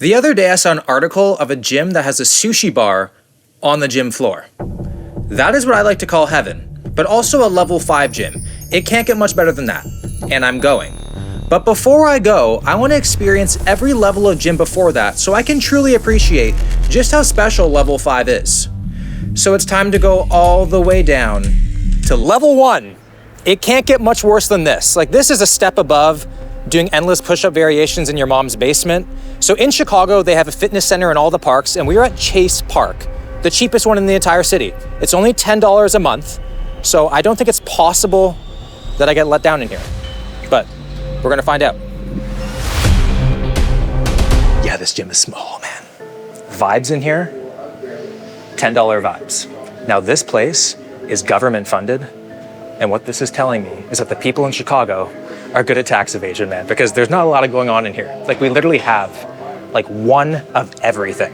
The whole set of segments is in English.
The other day I saw an article of a gym that has a sushi bar on the gym floor. That is what I like to call heaven, but also a level 5 gym. It can't get much better than that, and I'm going. But before I go, I want to experience every level of gym before that so I can truly appreciate just how special level 5 is. So it's time to go all the way down to level 1. It can't get much worse than this. Like, this is a step above doing endless push-up variations in your mom's basement. So in Chicago, they have a fitness center in all the parks, and we are at Chase Park, the cheapest one in the entire city. It's only $10 a month, so I don't think it's possible that I get let down in here, but we're gonna find out. Yeah, this gym is small, man. Vibes in here, $10 vibes. Now this place is government funded, and what this is telling me is that the people in Chicago are good at tax evasion, man, because there's not a lot of going on in here. Like, we literally have like one of everything.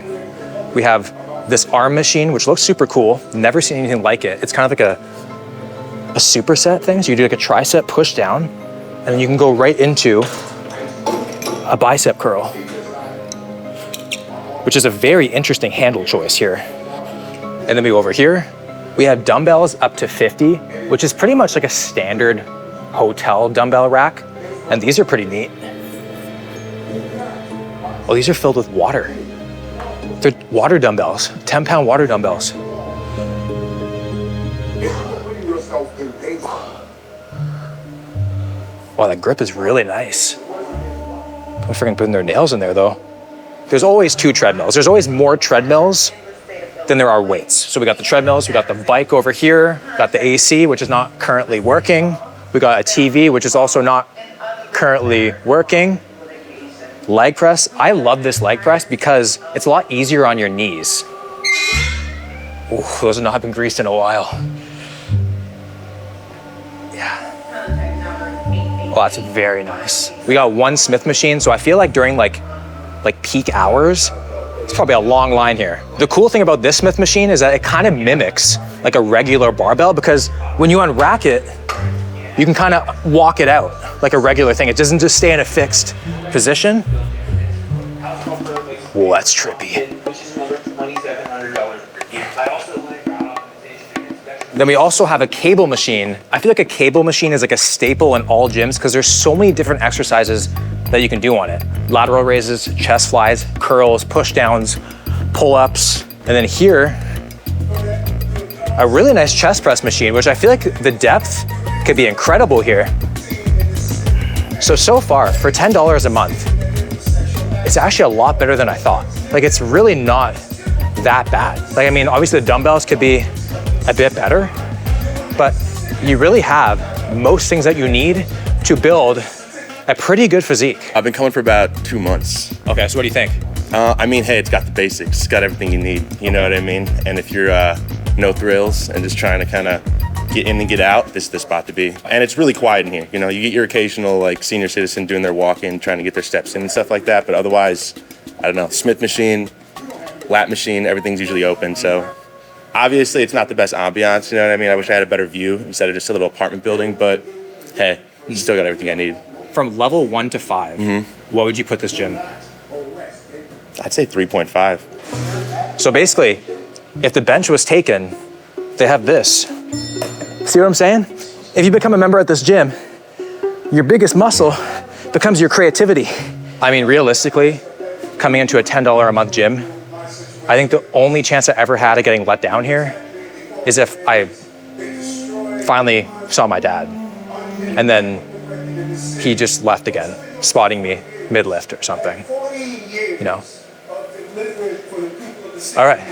We have this arm machine, which looks super cool. Never seen anything like it. It's kind of like a superset thing. So you do like a tricep push down, and then you can go right into a bicep curl, which is a very interesting handle choice here. And then we go over here. We have dumbbells up to 50, which is pretty much like a standard hotel dumbbell rack. And these are pretty neat. Oh, these are filled with water. They're water dumbbells, 10-pound water dumbbells. Wow, that grip is really nice. I'm freaking putting their nails in there though. There's always 2 treadmills. There's always more treadmills than there are weights. So we got the treadmills, we got the bike over here, got the AC, which is not currently working. We got a TV, which is also not currently working. Leg press. I love this leg press because it's a lot easier on your knees. Ooh, those have not been greased in a while. Yeah. Oh, that's very nice. We got one Smith machine, so I feel like during like peak hours, it's probably a long line here. The cool thing about this Smith machine is that it kind of mimics like a regular barbell, because when you unrack it, you can kind of walk it out like a regular thing. It doesn't just stay in a fixed position. Whoa, that's trippy. Then we also have a cable machine. I feel like a cable machine is like a staple in all gyms because there's so many different exercises that you can do on it. Lateral raises, chest flies, curls, push downs, pull-ups. And then here, a really nice chest press machine, which I feel like the depth could be incredible here. So far, for $10 a month, it's actually a lot better than I thought. Like, it's really not that bad. Like, I mean, obviously the dumbbells could be a bit better, but you really have most things that you need to build a pretty good physique. I've been coming for about 2 months. Okay, so what do you think? I mean, hey, it's got the basics. It's got everything you need, you know what I mean? And if you're no thrills and just trying to kind of get in and get out, this is the spot to be. And it's really quiet in here. You know, you get your occasional like senior citizen doing their walk-in, trying to get their steps in and stuff like that. But otherwise, I don't know, Smith machine, lat machine, everything's usually open. So obviously it's not the best ambiance, you know what I mean? I wish I had a better view instead of just a little apartment building, but hey, still got everything I need. From level 1 to 5, what would you put this gym? I'd say 3.5. So basically, if the bench was taken, they have this. See what I'm saying? If you become a member at this gym, your biggest muscle becomes your creativity. I mean, realistically, coming into a $10 a month gym, I think the only chance I ever had of getting let down here is if I finally saw my dad and then he just left again, spotting me mid-lift or something, you know? All right.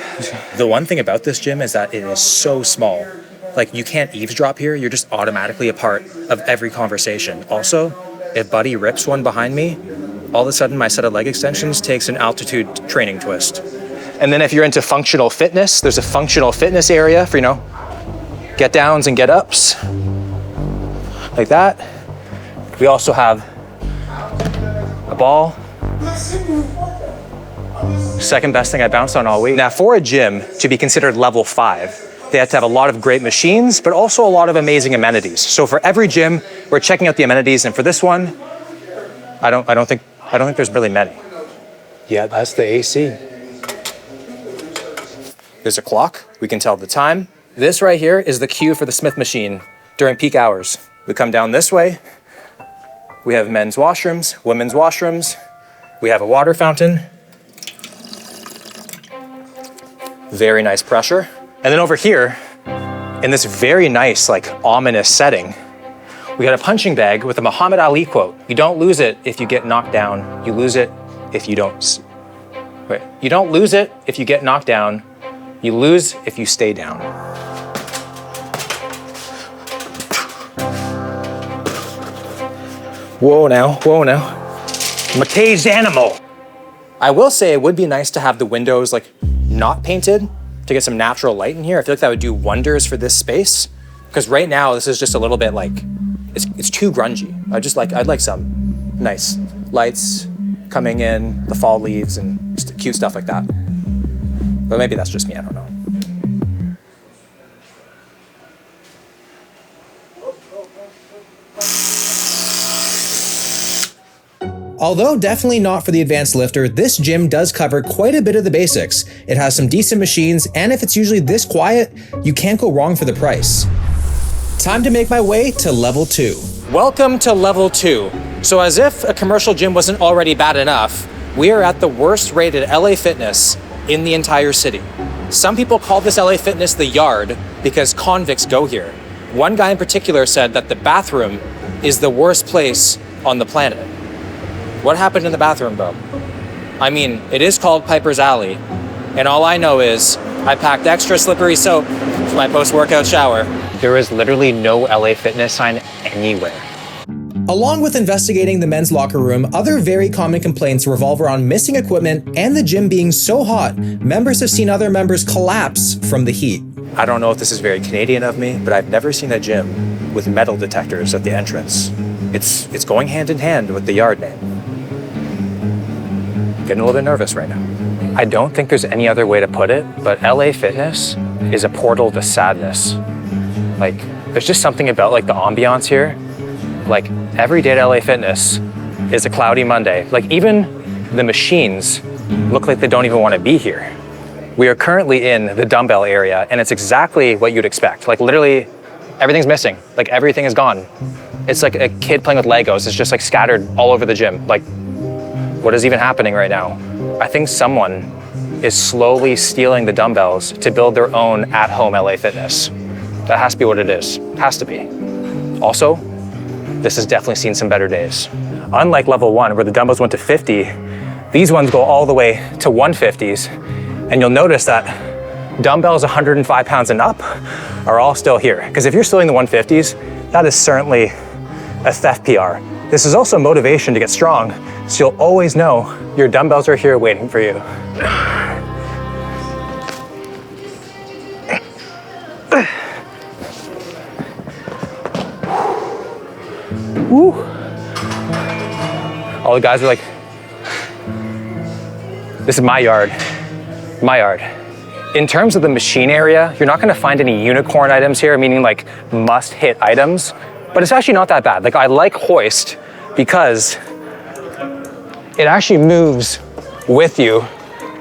The one thing about this gym is that it is so small. Like, you can't eavesdrop here. You're just automatically a part of every conversation. Also, if Buddy rips one behind me, all of a sudden my set of leg extensions takes an altitude training twist. And then if you're into functional fitness, there's a functional fitness area for, you know, get downs and get ups, like that. We also have a ball. Second best thing I bounced on all week. Now, for a gym to be considered level 5, they have to have a lot of great machines, but also a lot of amazing amenities. So for every gym, we're checking out the amenities, and for this one, I don't think there's really many. Yeah, that's the AC. There's a clock. We can tell the time. This right here is the queue for the Smith machine during peak hours. We come down this way. We have men's washrooms, women's washrooms. We have a water fountain. Very nice pressure. And then over here, in this very nice, like ominous setting, we got a punching bag with a Muhammad Ali quote. You don't lose it if you get knocked down. You lose it if you don't. Wait, you don't lose it if you get knocked down. You lose if you stay down. Whoa now, whoa now. I'm a caged animal. I will say it would be nice to have the windows like not painted to get some natural light in here. I feel like that would do wonders for this space. Because right now this is just a little bit like, it's too grungy. I'd like some nice lights coming in, the fall leaves and just cute stuff like that. But maybe that's just me, I don't know. Although definitely not for the advanced lifter, this gym does cover quite a bit of the basics. It has some decent machines, and if it's usually this quiet, you can't go wrong for the price. Time to make my way to level 2. Welcome to level 2. So as if a commercial gym wasn't already bad enough, we are at the worst rated LA Fitness in the entire city. Some people call this LA Fitness the Yard because convicts go here. One guy in particular said that the bathroom is the worst place on the planet. What happened in the bathroom, bro? I mean, it is called Piper's Alley, and all I know is I packed extra slippery soap for my post-workout shower. There is literally no LA Fitness sign anywhere. Along with investigating the men's locker room, other very common complaints revolve around missing equipment and the gym being so hot, members have seen other members collapse from the heat. I don't know if this is very Canadian of me, but I've never seen a gym with metal detectors at the entrance. It's going hand in hand with the Yard name. Getting a little bit nervous right now. I don't think there's any other way to put it, but LA Fitness is a portal to sadness. Like, there's just something about like the ambiance here. Like, every day at LA Fitness is a cloudy Monday. Like, even the machines look like they don't even want to be here. We are currently in the dumbbell area, and it's exactly what you'd expect. Like, literally, everything's missing. Like, everything is gone. It's like a kid playing with Legos. It's just like scattered all over the gym. Like, what is even happening right now? I think someone is slowly stealing the dumbbells to build their own at-home LA Fitness. That has to be what it is. Has to be. Also, this has definitely seen some better days. Unlike level 1, where the dumbbells went to 50, these ones go all the way to 150s, and you'll notice that dumbbells 105 pounds and up are all still here. Because if you're stealing the 150s, that is certainly a theft PR. This is also motivation to get strong, so you'll always know your dumbbells are here waiting for you. Woo. All the guys are like, this is my yard, my yard. In terms of the machine area, you're not gonna find any unicorn items here, meaning like must-hit items, but it's actually not that bad. Like, I like hoist because it actually moves with you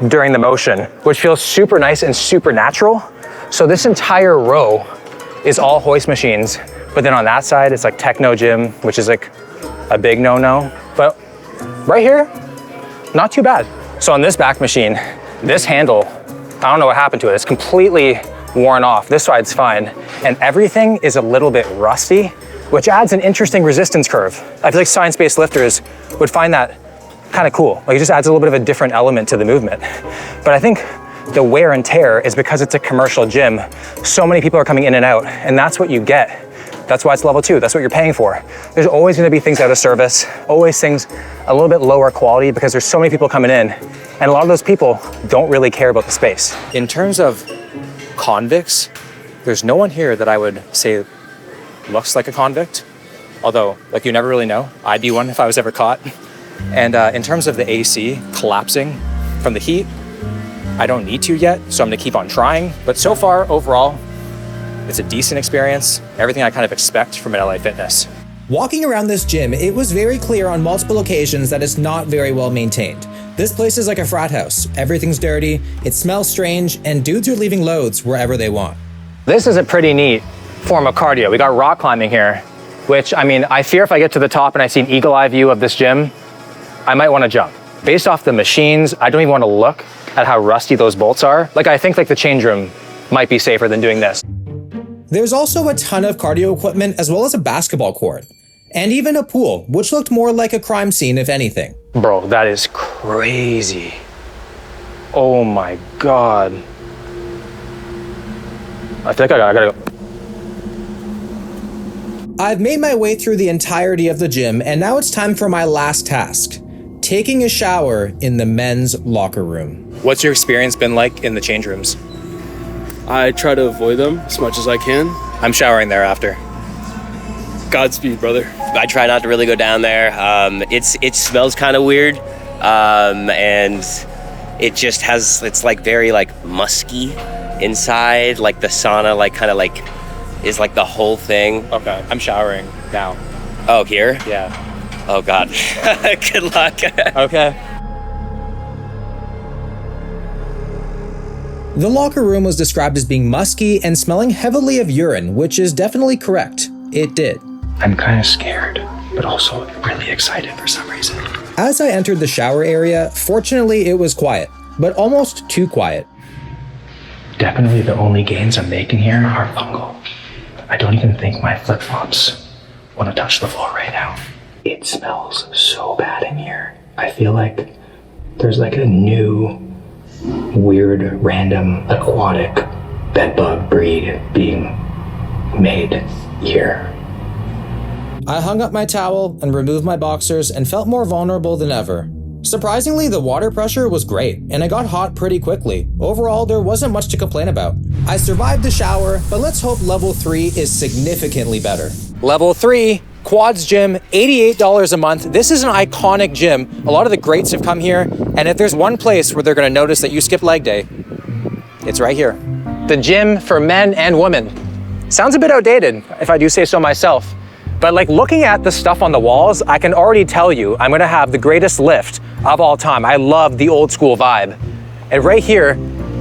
during the motion, which feels super nice and super natural. So this entire row is all hoist machines, but then on that side, it's like techno gym, which is like a big no-no. But right here, not too bad. So on this back machine, this handle, I don't know what happened to it. It's completely worn off. This side's fine. And everything is a little bit rusty, which adds an interesting resistance curve. I feel like science-based lifters would find that kind of cool. Like, it just adds a little bit of a different element to the movement. But I think the wear and tear is because it's a commercial gym. So many people are coming in and out, and that's what you get. That's why it's level 2, that's what you're paying for. There's always gonna be things out of service, always things a little bit lower quality because there's so many people coming in, and a lot of those people don't really care about the space. In terms of convicts, there's no one here that I would say looks like a convict, although, like, you never really know. I'd be one if I was ever caught. And in terms of the AC collapsing from the heat, I don't need to yet, so I'm gonna keep on trying. But so far, overall, it's a decent experience, everything I kind of expect from an LA Fitness. Walking around this gym, it was very clear on multiple occasions that it's not very well maintained. This place is like a frat house. Everything's dirty, it smells strange, and dudes are leaving loads wherever they want. This is a pretty neat form of cardio. We got rock climbing here, which, I mean, I fear if I get to the top and I see an eagle eye view of this gym, I might want to jump. Based off the machines, I don't even want to look at how rusty those bolts are. Like, I think like the change room might be safer than doing this. There's also a ton of cardio equipment as well as a basketball court. And even a pool, which looked more like a crime scene if anything. Bro, that is crazy. Oh my God. I feel like I gotta go. I've made my way through the entirety of the gym, and now it's time for my last task. Taking a shower in the men's locker room. What's your experience been like in the change rooms? I try to avoid them as much as I can. I'm showering there after. Godspeed, brother. I try not to really go down there. It smells kind of weird, and it just has, it's like very like musky inside, like the sauna, like kind of like is like the whole thing. Okay, I'm showering now. Oh, here? Yeah. Oh God. Good luck. Okay. The locker room was described as being musky and smelling heavily of urine, which is definitely correct. It did. I'm kind of scared, but also really excited for some reason. As I entered the shower area, fortunately it was quiet, but almost too quiet. Definitely the only gains I'm making here are fungal. I don't even think my flip-flops want to touch the floor right now. It smells so bad in here. I feel like there's like a new, weird, random, aquatic bedbug breed being made here. I hung up my towel and removed my boxers and felt more vulnerable than ever. Surprisingly, the water pressure was great, and it got hot pretty quickly. Overall, there wasn't much to complain about. I survived the shower, but let's hope level 3 is significantly better. Level 3, Quads Gym, $88 a month. This is an iconic gym. A lot of the greats have come here, and if there's one place where they're gonna notice that you skipped leg day, it's right here. The gym for men and women. Sounds a bit outdated, if I do say so myself. But like looking at the stuff on the walls, I can already tell you I'm gonna have the greatest lift of all time. I love the old school vibe. And right here,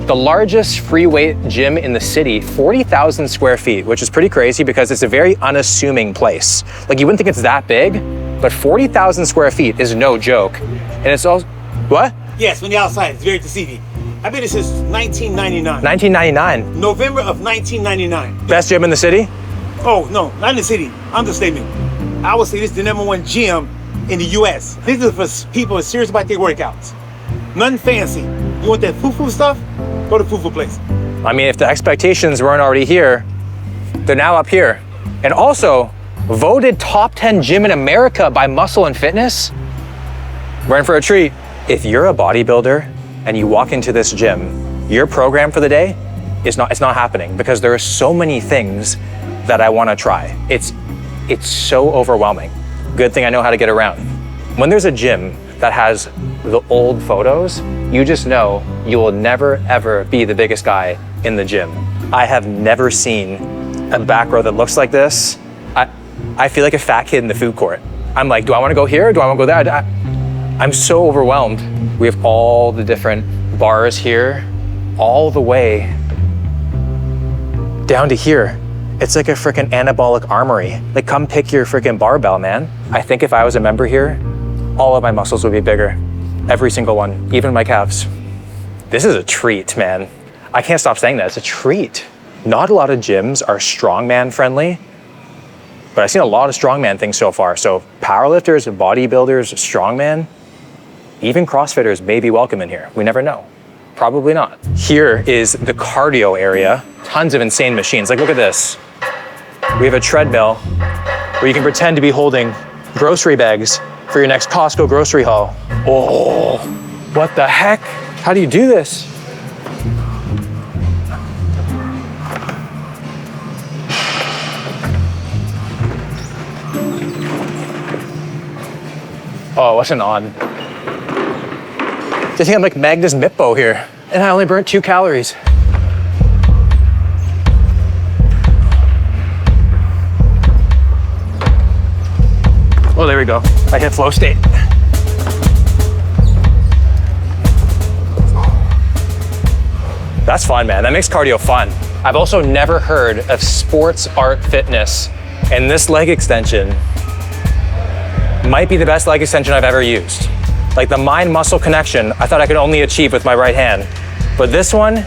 the largest free weight gym in the city, 40,000 square feet, which is pretty crazy because it's a very unassuming place. Like you wouldn't think it's that big, but 40,000 square feet is no joke. And it's also, what? Yes, from the outside, it's very deceiving. I've been here since 1999. 1999. November of 1999. Best gym in the city? Oh, no, not in the city. Understatement. I would say this is the #1 gym in the US. This is for people who are serious about their workouts. Nothing fancy. You want that foo-foo stuff? Go to foo-foo place. I mean, if the expectations weren't already here, they're now up here. And also, voted top 10 gym in America by Muscle and Fitness. We're in for a treat. If you're a bodybuilder and you walk into this gym, your program for the day is not happening because there are so many things that I want to try. It's so overwhelming. Good thing I know how to get around. When there's a gym that has the old photos, you just know you will never ever be the biggest guy in the gym. I have never seen a back row that looks like this. I feel like a fat kid in the food court. I'm like, do I want to go here? Do I want to go there? I'm so overwhelmed. We have all the different bars here, all the way down to here. It's like a freaking anabolic armory. Like, come pick your freaking barbell, man. I think if I was a member here, all of my muscles would be bigger. Every single one, even my calves. This is a treat, man. I can't stop saying that, it's a treat. Not a lot of gyms are strongman friendly, but I've seen a lot of strongman things so far. So powerlifters, bodybuilders, strongman, even CrossFitters may be welcome in here. We never know. Probably not. Here is the cardio area. Tons of insane machines. Like, look at this. We have a treadmill where you can pretend to be holding grocery bags for your next Costco grocery haul. Oh, what the heck? How do you do this? Oh, what's an odd. I think I'm like Magnus Mippo here, and I only burnt 2 calories. Oh, there we go. I hit flow state. That's fun, man. That makes cardio fun. I've also never heard of sports art fitness, and this leg extension might be the best leg extension I've ever used. Like the mind-muscle connection, I thought I could only achieve with my right hand. But this one,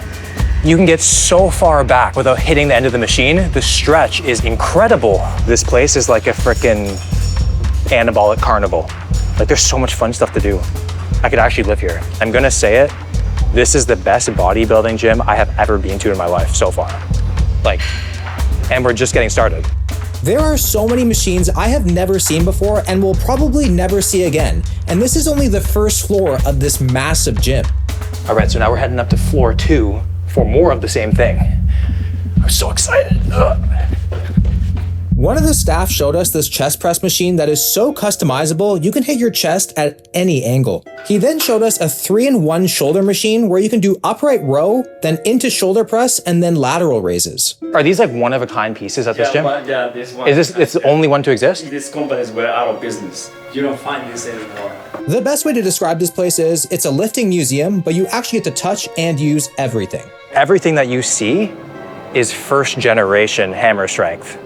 you can get so far back without hitting the end of the machine. The stretch is incredible. This place is like a freaking anabolic carnival. Like there's so much fun stuff to do. I could actually live here. I'm gonna say it. This is the best bodybuilding gym I have ever been to in my life so far. Like, and we're just getting started. There are so many machines I have never seen before and will probably never see again. And this is only the first floor of this massive gym. All right, so now we're heading up to floor 2 for more of the same thing. I'm so excited. Ugh. One of the staff showed us this chest press machine that is so customizable, you can hit your chest at any angle. He then showed us a 3-in-1 shoulder machine where you can do upright row, then into shoulder press, and then lateral raises. Are these like one-of-a-kind pieces at this gym? Yeah, this one. Is this it's the only one to exist? These companies were out of business. You don't find this anymore. The best way to describe this place is, it's a lifting museum, but you actually get to touch and use everything. Everything that you see is first generation hammer strength.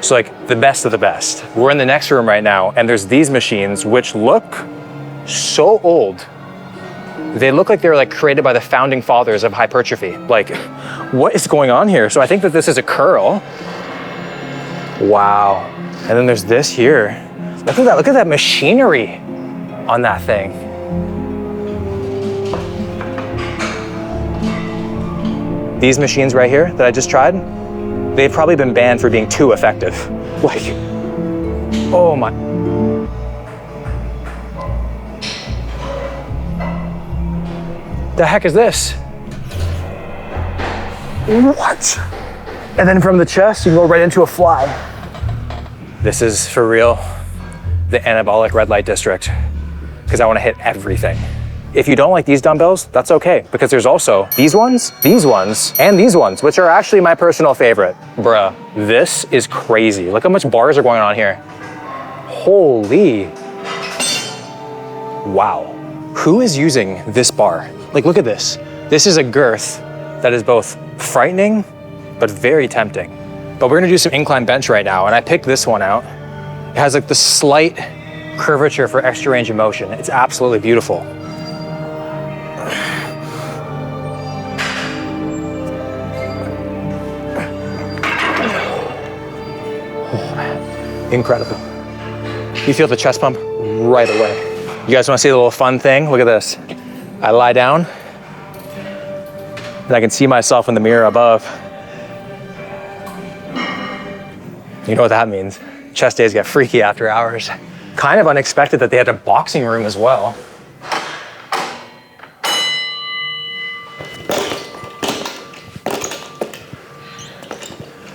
So like the best of the best. We're in the next room right now, and there's these machines which look so old. They look like they're like created by the founding fathers of hypertrophy. Like, what is going on here? So I think that this is a curl. Wow. And then there's this here. Look at that machinery on that thing. These machines right here that I just tried, they've probably been banned for being too effective. Like, oh my. The heck is this? What? And then from the chest, you can go right into a fly. This is, for real, the anabolic red light district, because I want to hit everything. If you don't like these dumbbells, that's okay, because there's also these ones, and these ones, which are actually my personal favorite. Bruh, this is crazy. Look how much bars are going on here. Holy. Wow. Who is using this bar? Like, look at this. This is a girth that is both frightening, but very tempting. But we're gonna do some incline bench right now, and I picked this one out. It has like the slight curvature for extra range of motion. It's absolutely beautiful. Incredible. You feel the chest pump right away. You guys wanna see a little fun thing? Look at this. I lie down and I can see myself in the mirror above. You know what that means. Chest days get freaky after hours. Kind of unexpected that they had a boxing room as well.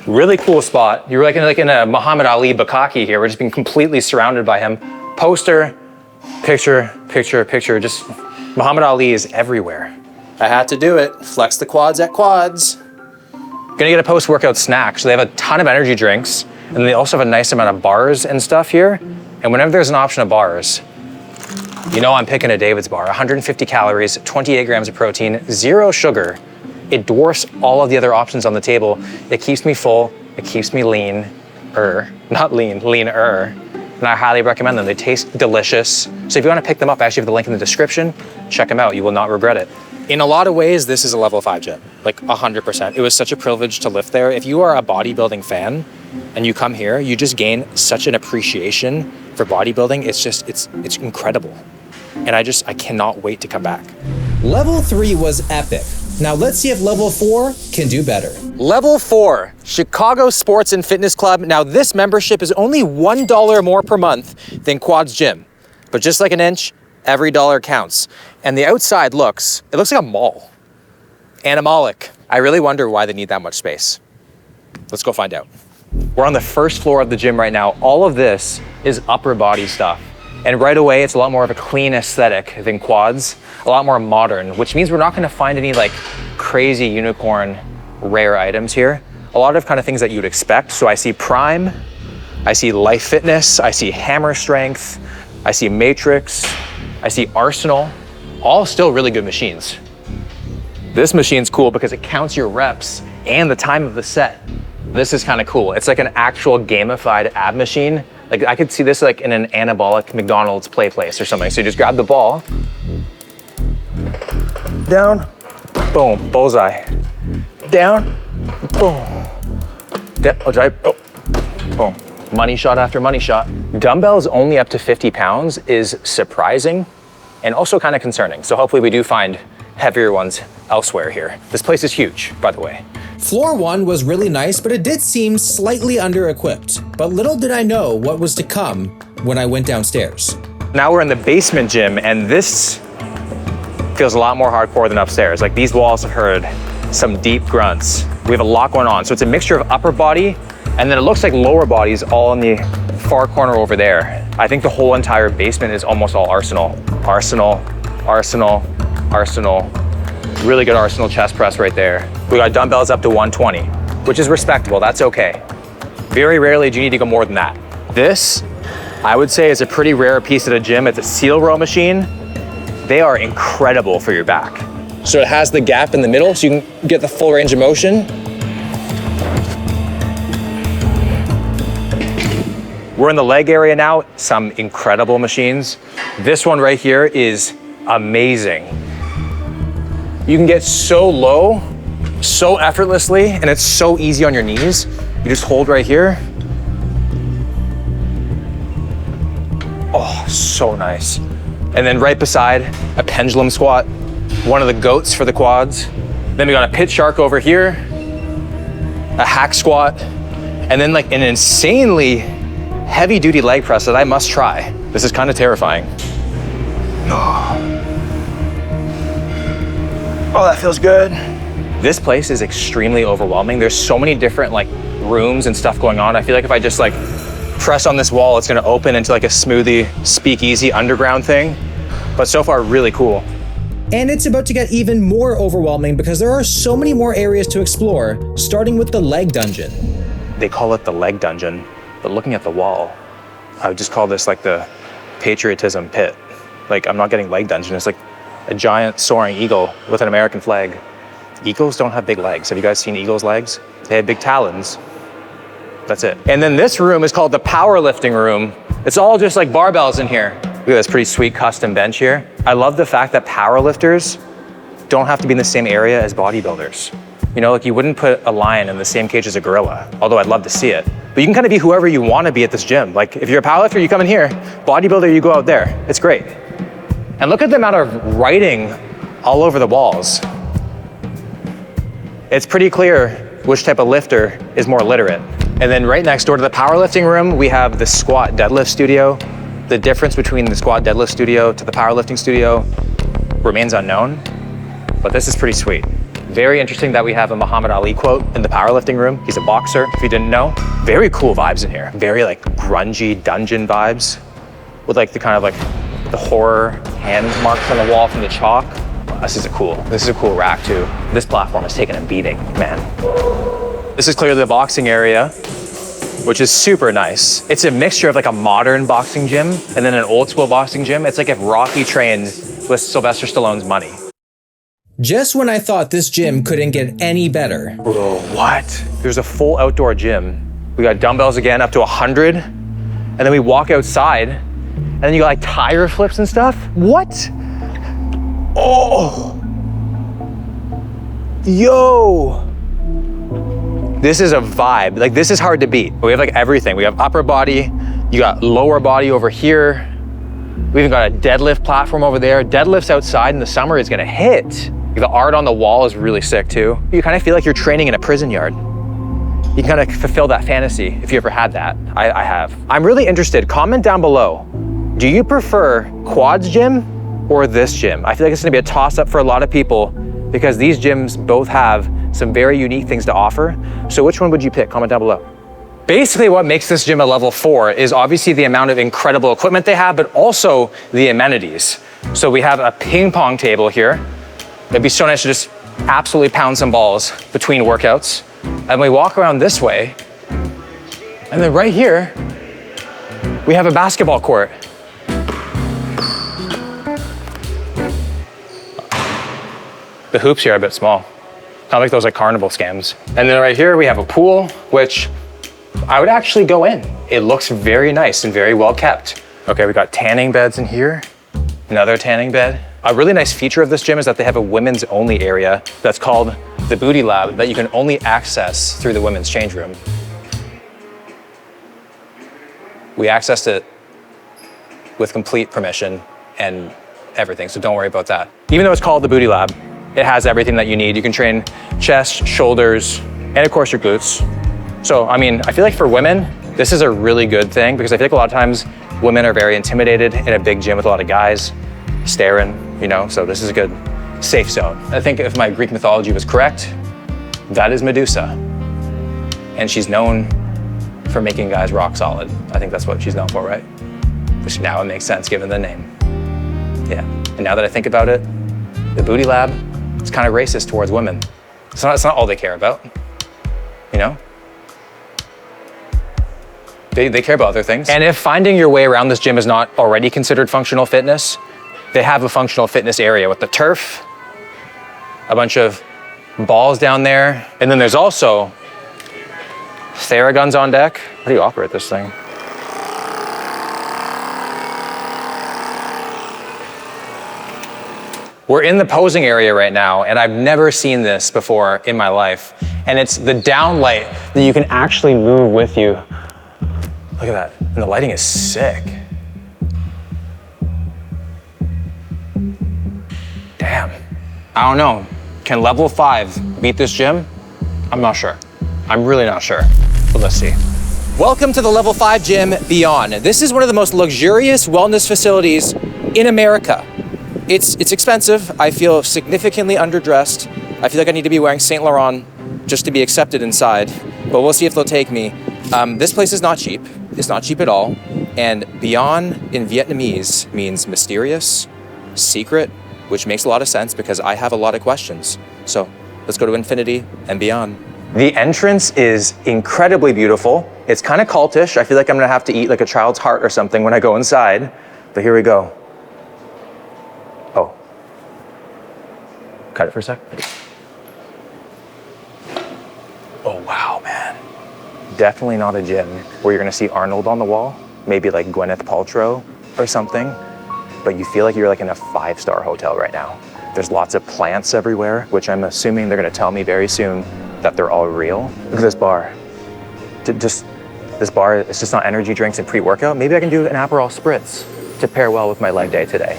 Really cool spot. You're like in a Muhammad Ali bukkake here. We're just being completely surrounded by him. Poster, picture. Just Muhammad Ali is everywhere. I had to do it. Flex the quads at quads. Gonna get a post-workout snack. So they have a ton of energy drinks, and they also have a nice amount of bars and stuff here. And whenever there's an option of bars, you know I'm picking a David's bar. 150 calories, 28 grams of protein, 0 sugar. It dwarfs all of the other options on the table. It keeps me full, it keeps me leaner. And I highly recommend them. They taste delicious. So if you want to pick them up, I actually have the link in the description. Check them out, you will not regret it. In a lot of ways, this is a level 5 gym, like 100%. It was such a privilege to lift there. If you are a bodybuilding fan and you come here, you just gain such an appreciation for bodybuilding. It's incredible. And I cannot wait to come back. Level 3 was epic. Now let's see if level 4 can do better. Level 4, Chicago Sports and Fitness Club. Now this membership is only $1 more per month than Quad's gym. But just like an inch, every dollar counts. And the outside looks like a mall. Animalic. I really wonder why they need that much space. Let's go find out. We're on the first floor of the gym right now. All of this is upper body stuff. And right away, it's a lot more of a clean aesthetic than Quad's, a lot more modern, which means we're not gonna find any like crazy unicorn rare items here. A lot of kind of things that you'd expect. So I see Prime, I see Life Fitness, I see Hammer Strength, I see Matrix, I see Arsenal, all still really good machines. This machine's cool because it counts your reps and the time of the set. This is kind of cool. It's like an actual gamified ab machine. Like I could see this like in an anabolic McDonald's play place or something. So you just grab the ball, down, boom, bullseye. Down, boom. Boom. Money shot after money shot. Dumbbells only up to 50 pounds is surprising and also kind of concerning. So hopefully we do find heavier ones elsewhere here. This place is huge, by the way. Floor 1 was really nice, but it did seem slightly under-equipped. But little did I know what was to come when I went downstairs. Now we're in the basement gym, and this feels a lot more hardcore than upstairs. Like these walls have heard some deep grunts. We have a lot going on. So it's a mixture of upper body, and then it looks like lower bodies all in the far corner over there. I think the whole entire basement is almost all Arsenal. Arsenal, Arsenal, Arsenal. Really good Arsenal chest press right there. We got dumbbells up to 120, which is respectable, that's okay. Very rarely do you need to go more than that. This, I would say, is a pretty rare piece at a gym. It's a seal row machine. They are incredible for your back. So it has the gap in the middle so you can get the full range of motion. We're in the leg area now, some incredible machines. This one right here is amazing. You can get so low, so effortlessly, and it's so easy on your knees. You just hold right here. Oh, so nice. And then right beside, a pendulum squat, one of the goats for the quads. Then we got a pit shark over here, a hack squat, and then like an insanely heavy duty leg press that I must try. This is kind of terrifying. Oh, that feels good. This place is extremely overwhelming. There's so many different like rooms and stuff going on. I feel like if I just like press on this wall, it's gonna open into like a smoothie speakeasy underground thing. But so far, really cool. And it's about to get even more overwhelming because there are so many more areas to explore, starting with the leg dungeon. They call it the leg dungeon, but looking at the wall, I would just call this like the patriotism pit. Like I'm not getting leg dungeon, it's like a giant soaring eagle with an American flag. Eagles don't have big legs. Have you guys seen eagles' legs? They have big talons. That's it. And then this room is called the powerlifting room. It's all just like barbells in here. Look at this pretty sweet custom bench here. I love the fact that powerlifters don't have to be in the same area as bodybuilders. You know, like you wouldn't put a lion in the same cage as a gorilla, although I'd love to see it. But you can kind of be whoever you want to be at this gym. Like if you're a powerlifter, you come in here. Bodybuilder, you go out there. It's great. And look at the amount of writing all over the walls. It's pretty clear which type of lifter is more literate. And then right next door to the powerlifting room, we have the squat deadlift studio. The difference between the squat deadlift studio to the powerlifting studio remains unknown, but this is pretty sweet. Very interesting that we have a Muhammad Ali quote in the powerlifting room. He's a boxer, if you didn't know. Very cool vibes in here. Very like grungy dungeon vibes with like the kind of like the horror hand marks on the wall from the chalk. This is a cool rack too. This platform is taking a beating, man. This is clearly the boxing area, which is super nice. It's a mixture of like a modern boxing gym and then an old school boxing gym. It's like if Rocky trained with Sylvester Stallone's money. Just when I thought this gym couldn't get any better. Bro, what? There's a full outdoor gym. We got dumbbells again up to 100. And then we walk outside and then you got like tire flips and stuff. What? Oh, yo. This is a vibe. Like this is hard to beat. We have like everything. We have upper body, you got lower body over here. We even got a deadlift platform over there. Deadlifts outside in the summer is gonna hit. The art on the wall is really sick too. You kind of feel like you're training in a prison yard. You can kind of fulfill that fantasy if you ever had that. I have. I'm really interested, comment down below. Do you prefer Quads gym or this gym? I feel like it's gonna be a toss up for a lot of people because these gyms both have some very unique things to offer. So which one would you pick? Comment down below. Basically what makes this gym a level 4 is obviously the amount of incredible equipment they have, but also the amenities. So we have a ping pong table here. It'd be so nice to just absolutely pound some balls between workouts. And we walk around this way, and then right here, we have a basketball court. The hoops here are a bit small. Kind of like those like carnival scams. And then right here we have a pool, which I would actually go in. It looks very nice and very well kept. Okay, we got tanning beds in here. Another tanning bed. A really nice feature of this gym is that they have a women's only area that's called the Booty Lab that you can only access through the women's change room. We accessed it with complete permission and everything, so don't worry about that. Even though it's called the Booty Lab, it has everything that you need. You can train chest, shoulders, and of course your glutes. So, I mean, I feel like for women, this is a really good thing because I feel like a lot of times women are very intimidated in a big gym with a lot of guys staring, you know, so this is a good safe zone. I think if my Greek mythology was correct, that is Medusa. And she's known for making guys rock solid. I think that's what she's known for, right? Which now it makes sense given the name. Yeah, and now that I think about it, the Booty Lab, it's kind of racist towards women. It's not all they care about, you know? They care about other things. And if finding your way around this gym is not already considered functional fitness, they have a functional fitness area with the turf, a bunch of balls down there, and then there's also Theraguns on deck. How do you operate this thing? We're in the posing area right now, and I've never seen this before in my life. And it's the down light that you can actually move with you. Look at that, and the lighting is sick. Damn, I don't know. Can level 5 beat this gym? I'm not sure. I'm really not sure, but let's see. Welcome to the Level 5 gym Beyond. This is one of the most luxurious wellness facilities in America. It's expensive. I feel significantly underdressed. I feel like I need to be wearing Saint Laurent just to be accepted inside, but we'll see if they'll take me. This place is not cheap. It's not cheap at all. And Beyond in Vietnamese means mysterious, secret, which makes a lot of sense because I have a lot of questions. So let's go to infinity and beyond. The entrance is incredibly beautiful. It's kind of cultish. I feel like I'm gonna have to eat like a child's heart or something when I go inside, but here we go. Oh, cut it for a sec. Oh, wow, man. Definitely not a gym where you're gonna see Arnold on the wall, maybe like Gwyneth Paltrow or something, but you feel like you're like in a 5-star hotel right now. There's lots of plants everywhere, which I'm assuming they're gonna tell me very soon that they're all real. Look at this bar. This bar, it's just not energy drinks and pre-workout. Maybe I can do an Aperol Spritz to pair well with my leg day today.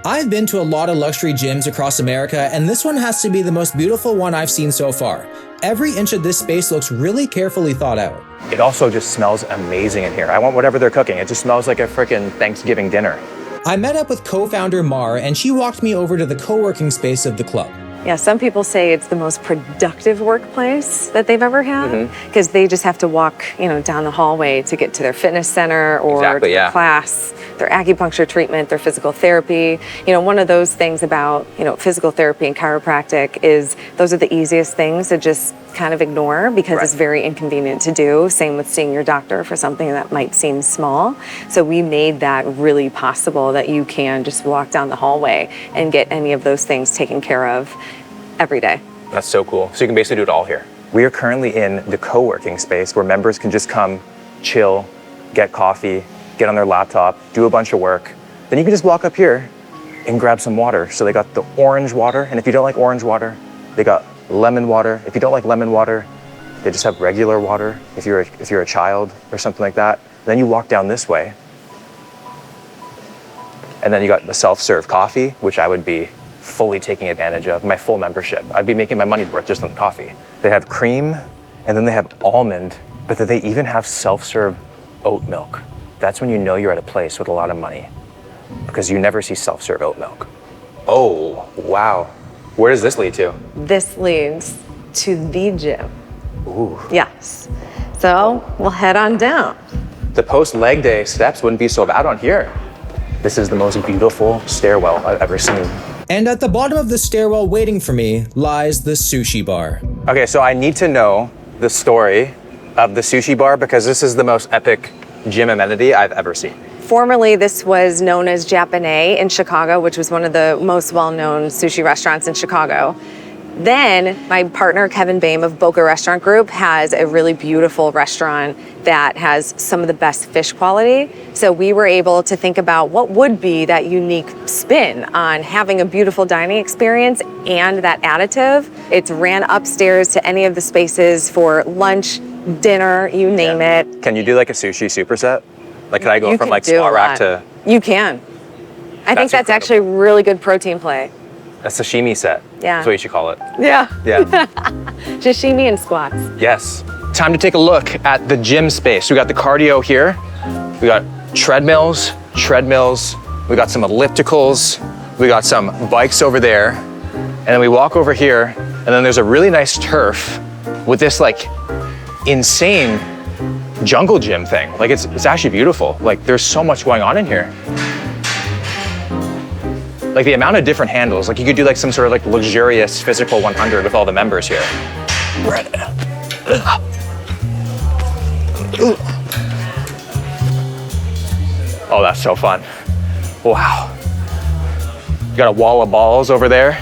I've been to a lot of luxury gyms across America, and this one has to be the most beautiful one I've seen so far. Every inch of this space looks really carefully thought out. It also just smells amazing in here. I want whatever they're cooking. It just smells like a freaking Thanksgiving dinner. I met up with co-founder Mar, and she walked me over to the co-working space of the club. Yeah, some people say it's the most productive workplace that they've ever had because they just have to walk, down the hallway to get to their fitness center or to their class, their acupuncture treatment, their physical therapy. One of those things about, physical therapy and chiropractic is those are the easiest things to just kind of ignore because it's very inconvenient to do. Same with seeing your doctor for something that might seem small. So we made that really possible that you can just walk down the hallway and get any of those things taken care of every day. That's so cool. So you can basically do it all here. We are currently in the co-working space where members can just come, chill, get coffee, get on their laptop, do a bunch of work. Then you can just walk up here and grab some water. So they got the orange water, and if you don't like orange water, they got lemon water. If you don't like lemon water, they just have regular water if you're a child or something like that. Then you walk down this way, and then you got the self-serve coffee, which I would be fully taking advantage of, my full membership. I'd be making my money's worth just on the coffee. They have cream, and then they have almond, but then they even have self-serve oat milk. That's when you know you're at a place with a lot of money, because you never see self-serve oat milk. Oh, wow. Where does this lead to? This leads to the gym. Ooh. Yes. So we'll head on down. The post-leg day steps wouldn't be so bad on here. This is the most beautiful stairwell I've ever seen. And at the bottom of the stairwell waiting for me lies the sushi bar. Okay, so I need to know the story of the sushi bar because this is the most epic gym amenity I've ever seen. Formerly, this was known as Japanese in Chicago, which was one of the most well-known sushi restaurants in Chicago. Then my partner, Kevin Boehm of Boca Restaurant Group, has a really beautiful restaurant that has some of the best fish quality. So we were able to think about what would be that unique spin on having a beautiful dining experience and that additive. It's ran upstairs to any of the spaces for lunch, dinner, you name it. Can you do like a sushi superset? Like, can I go You from can like do a squat rack lot. to? You can. I think that's actually a really good protein play. A sashimi set. Yeah. That's what you should call it. Yeah. Yeah. Sashimi and squats. Yes. Time to take a look at the gym space. We got the cardio here. We got treadmills. We got some ellipticals. We got some bikes over there. And then we walk over here, and then there's a really nice turf with this like insane jungle gym thing. Like it's actually beautiful. Like there's so much going on in here. Like the amount of different handles, like you could do like some sort of like luxurious physical 100 with all the members here. Oh, that's so fun. Wow. You got a wall of balls over there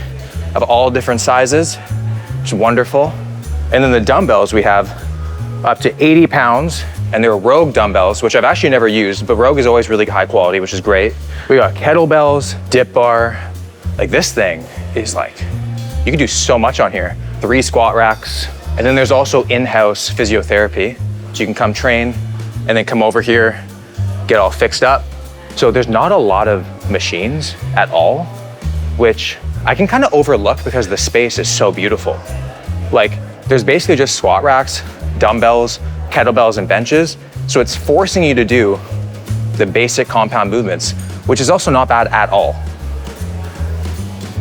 of all different sizes. It's wonderful. And then the dumbbells we have up to 80 pounds, and they're Rogue dumbbells, which I've actually never used, but Rogue is always really high quality, which is great. We got kettlebells, dip bar. Like this thing is like, you can do so much on here. 3 squat racks. And then there's also in-house physiotherapy. So you can come train and then come over here, get all fixed up. So there's not a lot of machines at all, which I can kind of overlook because the space is so beautiful. Like there's basically just squat racks, dumbbells, kettlebells, and benches. So it's forcing you to do the basic compound movements, which is also not bad at all.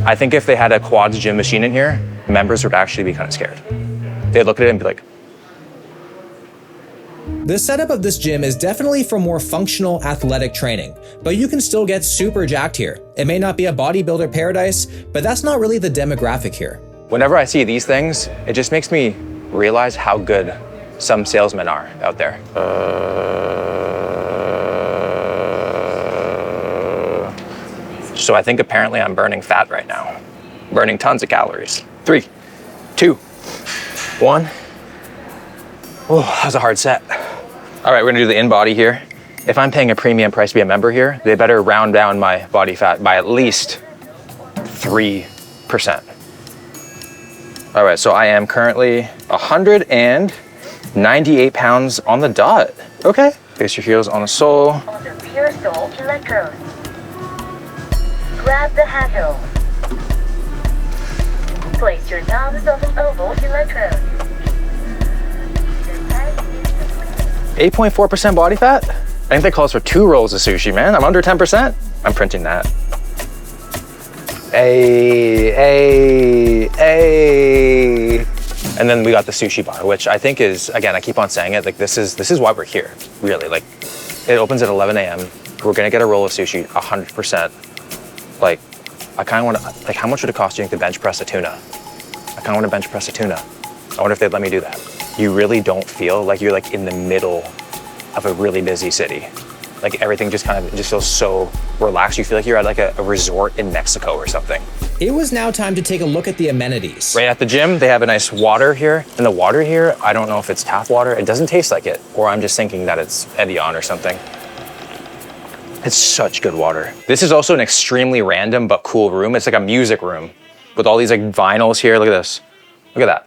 I think if they had a quads gym machine in here, members would actually be kind of scared. They'd look at it and be like, The setup of this gym is definitely for more functional athletic training, but you can still get super jacked here. It may not be a bodybuilder paradise, but that's not really the demographic here. whenever I see these things, it just makes me realize how good some salesmen are out there. So I think apparently I'm burning fat right now. Burning tons of calories. 3, 2, 1. Oh, that was a hard set. All right, we're gonna do the in-body here. If I'm paying a premium price to be a member here, they better round down my body fat by at least 3%. All right, so I am currently 198 pounds on the dot. Okay. Place your heels on the sole. On the rear sole electrode. Grab the handle. Place your thumbs on an oval electrode. 8.4% body fat? I think that calls for 2 rolls of sushi, man. I'm under 10%. I'm printing that. Hey. And then we got the sushi bar, which I think is, again, I keep on saying it, like this is why we're here, really. Like, it opens at 11 a.m. We're gonna get a roll of sushi, 100%. Like, I kind of want to, like, how much would it cost you to bench press a tuna? I kind of want to bench press a tuna. I wonder if they'd let me do that. You really don't feel like you're like in the middle of a really busy city. Like everything just kind of just feels so relaxed. You feel like you're at like a resort in Mexico or something. It was now time to take a look at the amenities. Right at the gym, they have a nice water here. And the water here, I don't know if it's tap water. It doesn't taste like it. Or I'm just thinking that it's Evian or something. It's such good water. This is also an extremely random but cool room. It's like a music room with all these like vinyls here. Look at this. Look at that.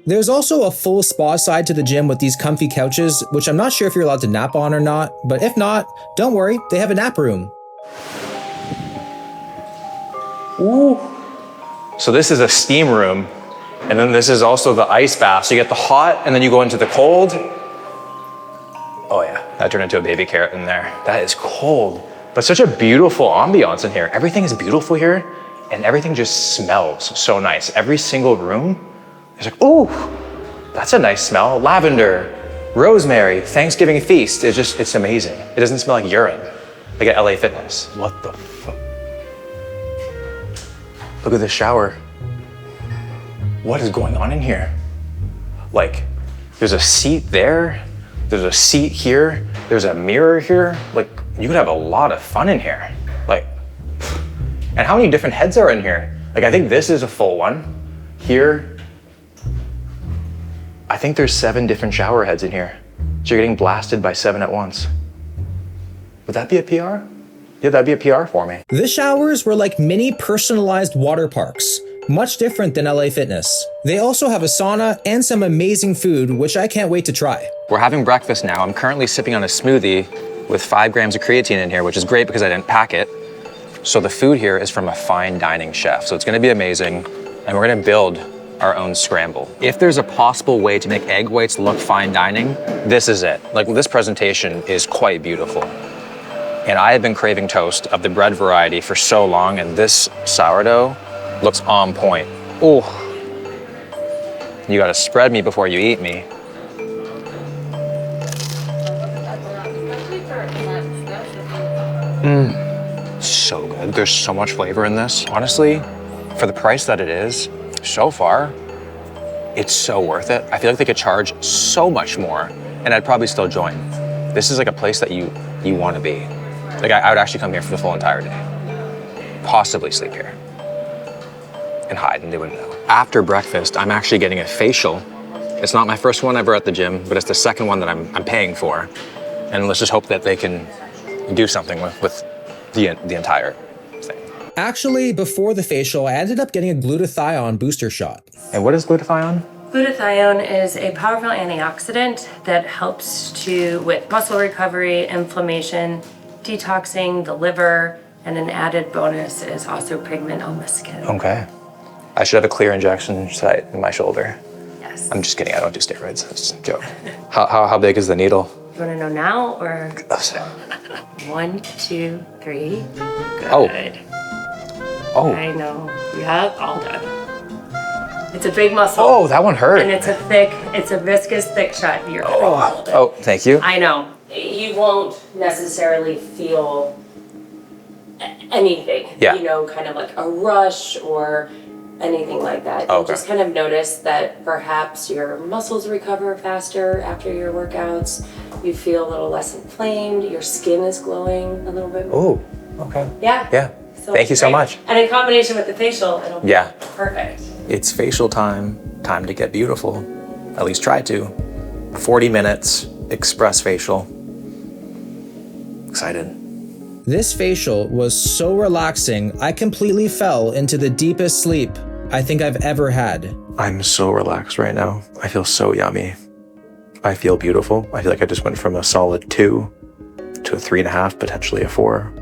There's also a full spa side to the gym with these comfy couches, which I'm not sure if you're allowed to nap on or not, but if not, don't worry, they have a nap room. Ooh. So this is a steam room, and then this is also the ice bath. So you get the hot, and then you go into the cold. Oh yeah, that turned into a baby carrot in there. That is cold, but such a beautiful ambiance in here. Everything is beautiful here, and everything just smells so nice. Every single room. It's like, ooh, that's a nice smell. Lavender, rosemary, Thanksgiving feast. It's amazing. It doesn't smell like urine, like at LA Fitness. What the fuck? Look at this shower. what is going on in here? Like, there's a seat there, there's a seat here, there's a mirror here. Like, you could have a lot of fun in here. Like, and how many different heads are in here? Like, I think this is a full one. Here, I think there's 7 different shower heads in here. So you're getting blasted by 7 at once. Would that be a PR? Yeah, that'd be a PR for me. The showers were like mini personalized water parks, much different than LA Fitness. They also have a sauna and some amazing food, which I can't wait to try. We're having breakfast now. I'm currently sipping on a smoothie with 5 grams of creatine in here, which is great because I didn't pack it. So the food here is from a fine dining chef. So it's gonna be amazing. And we're gonna build our own scramble. If there's a possible way to make egg whites look fine dining, this is it. Like, this presentation is quite beautiful. And I have been craving toast of the bread variety for so long, and this sourdough looks on point. Oh, you gotta spread me before you eat me. So good. There's so much flavor in this. Honestly, for the price that it is, so far, it's so worth it. I feel like they could charge so much more, and I'd probably still join. This is like a place that you want to be. Like, I would actually come here for the full entire day. Possibly sleep here. And hide, and they wouldn't know. After breakfast, I'm actually getting a facial. It's not my first one ever at the gym, but it's the second one that I'm paying for. And let's just hope that they can do something with the entire thing. Actually, before the facial, I ended up getting a glutathione booster shot. And what is glutathione? Glutathione is a powerful antioxidant that helps with muscle recovery, inflammation, detoxing the liver, and an added bonus is also pigment on the skin. Okay. I should have a clear injection site in my shoulder. Yes. I'm just kidding, I don't do steroids, that's a joke. How big is the needle? You wanna know now or? 1, 2, 3. Good. Oh. I know. Yeah, all done. It's a big muscle. Oh, that one hurt. And it's a viscous, thick shot. You're gonna hold it. Oh, thank you. I know. You won't necessarily feel anything. Yeah. You know, kind of like a rush or anything like that. You just kind of notice that perhaps your muscles recover faster after your workouts. You feel a little less inflamed. Your skin is glowing a little bit more. Oh, okay. Yeah. Yeah. Thank you so much. And in combination with the facial, it'll be perfect. It's facial time to get beautiful. At least try to. 40 minutes, express facial. Excited. This facial was so relaxing, I completely fell into the deepest sleep I think I've ever had. I'm so relaxed right now. I feel so yummy. I feel beautiful. I feel like I just went from a solid 2 to a 3.5, potentially a 4.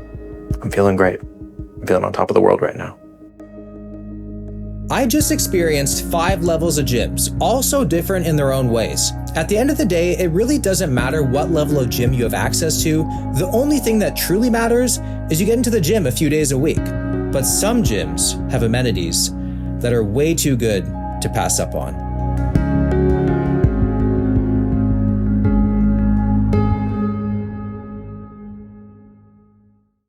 I'm feeling great. I'm feeling on top of the world right now. I just experienced 5 levels of gyms, all so different in their own ways. At the end of the day, it really doesn't matter what level of gym you have access to. The only thing that truly matters is you get into the gym a few days a week. But some gyms have amenities that are way too good to pass up on.